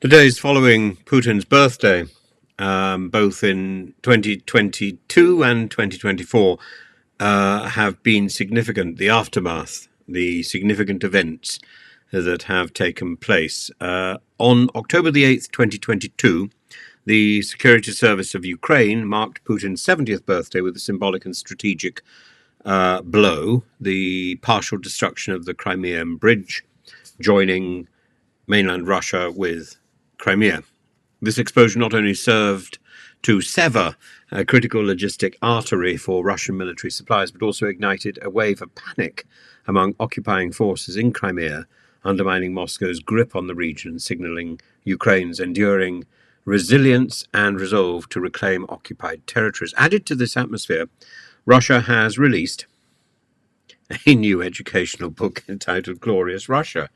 The days following Putin's birthday, both in 2022 and 2024, have been significant. The aftermath, the significant events that have taken place. On October the 8th, 2022, the Security Service of Ukraine marked Putin's 70th birthday with a symbolic and strategic blow, the partial destruction of the Crimean Bridge, joining mainland Russia with Crimea. This explosion not only served to sever a critical logistic artery for Russian military supplies, but also ignited a wave of panic among occupying forces in Crimea, undermining Moscow's grip on the region and signaling Ukraine's enduring resilience and resolve to reclaim occupied territories. Added to this atmosphere, Russia has released a new educational book entitled Glorious Russia,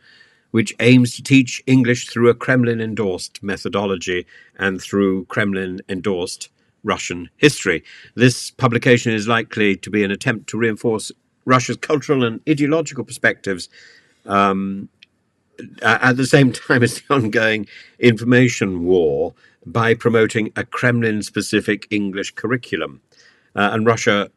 which aims to teach English through a Kremlin-endorsed methodology and through Kremlin-endorsed Russian history. This publication is likely to be an attempt to reinforce Russia's cultural and ideological perspectives at the same time as the ongoing information war by promoting a Kremlin-specific English curriculum. And Russia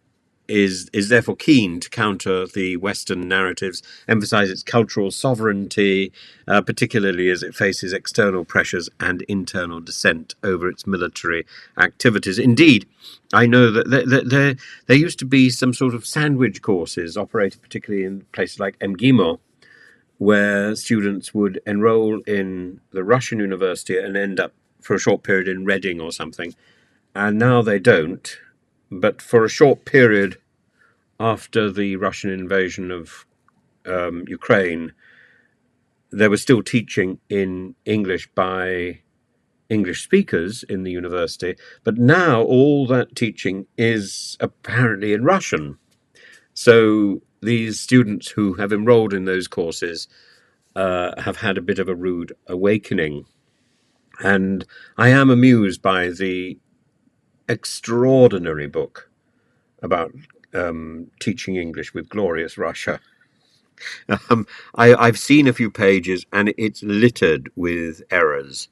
is therefore keen to counter the Western narratives, emphasize its cultural sovereignty, particularly as it faces external pressures and internal dissent over its military activities. Indeed, I know that there used to be some sort of sandwich courses operated particularly in places like MGIMO, where students would enroll in the Russian university and end up for a short period in Reading or something. And now they don't. But for a short period after the Russian invasion of Ukraine, they were still teaching in English by English speakers in the university. But now all that teaching is apparently in Russian. So these students who have enrolled in those courses have had a bit of a rude awakening. And I am amused by the extraordinary book about teaching English with Glorious Russia. I've seen a few pages and it's littered with errors.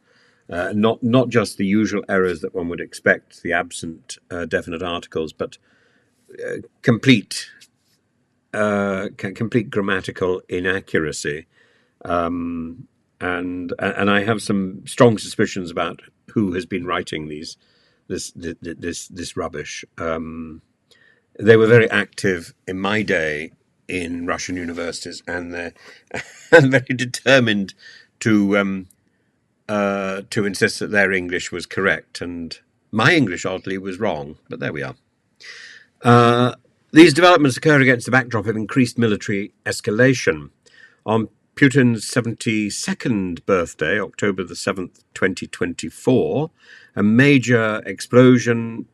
Not just the usual errors that one would expect, the absent definite articles, but complete grammatical inaccuracy. And I have some strong suspicions about who has been writing this rubbish. They were very active in my day in Russian universities, and they're very determined to insist that their English was correct, and my English, oddly, was wrong. But there we are. These developments occur against the backdrop of increased military escalation. On Putin's 72nd birthday, October the 7th, 2024, a major explosion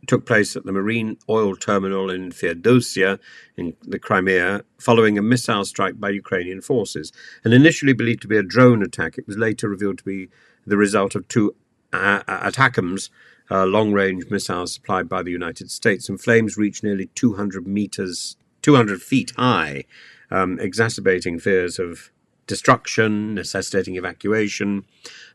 took place at the marine oil terminal in Feodosia in the Crimea following a missile strike by Ukrainian forces. And initially believed to be a drone attack, it was later revealed to be the result of two ATACMS, long-range missiles supplied by the United States, and flames reached nearly 200 feet high, exacerbating fears of destruction, necessitating evacuation.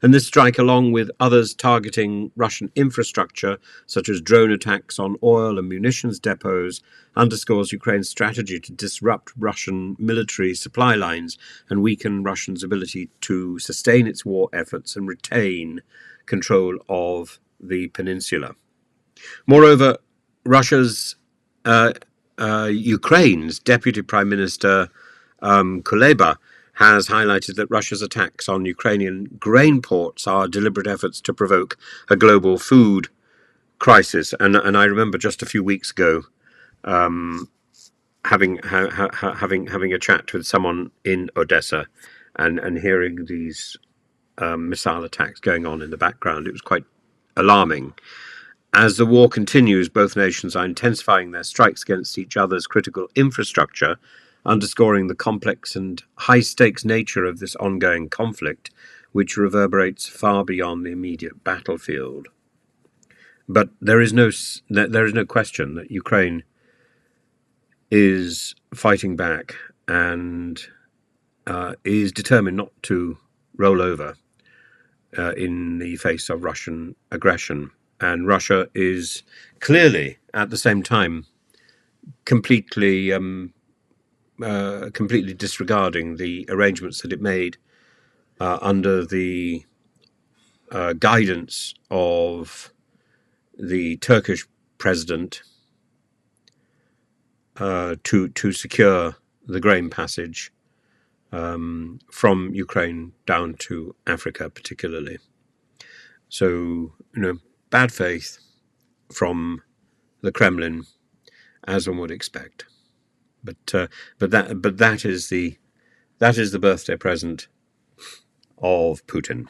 And this strike, along with others targeting Russian infrastructure, such as drone attacks on oil and munitions depots, underscores Ukraine's strategy to disrupt Russian military supply lines and weaken Russia's ability to sustain its war efforts and retain control of the peninsula. Moreover, Ukraine's Deputy Prime Minister Kuleba has highlighted that Russia's attacks on Ukrainian grain ports are deliberate efforts to provoke a global food crisis. And I remember just a few weeks ago having a chat with someone in Odessa and hearing these missile attacks going on in the background. It was quite alarming. As the war continues, both nations are intensifying their strikes against each other's critical infrastructure, underscoring the complex and high-stakes nature of this ongoing conflict, which reverberates far beyond the immediate battlefield. But there is no question that Ukraine is fighting back and is determined not to roll over. in the face of Russian aggression. And Russia is clearly, at the same time, completely completely disregarding the arrangements that it made under the guidance of the Turkish president to secure the grain passage from Ukraine down to Africa, particularly. So, bad faith from the Kremlin, as one would expect. But that is the birthday present of Putin.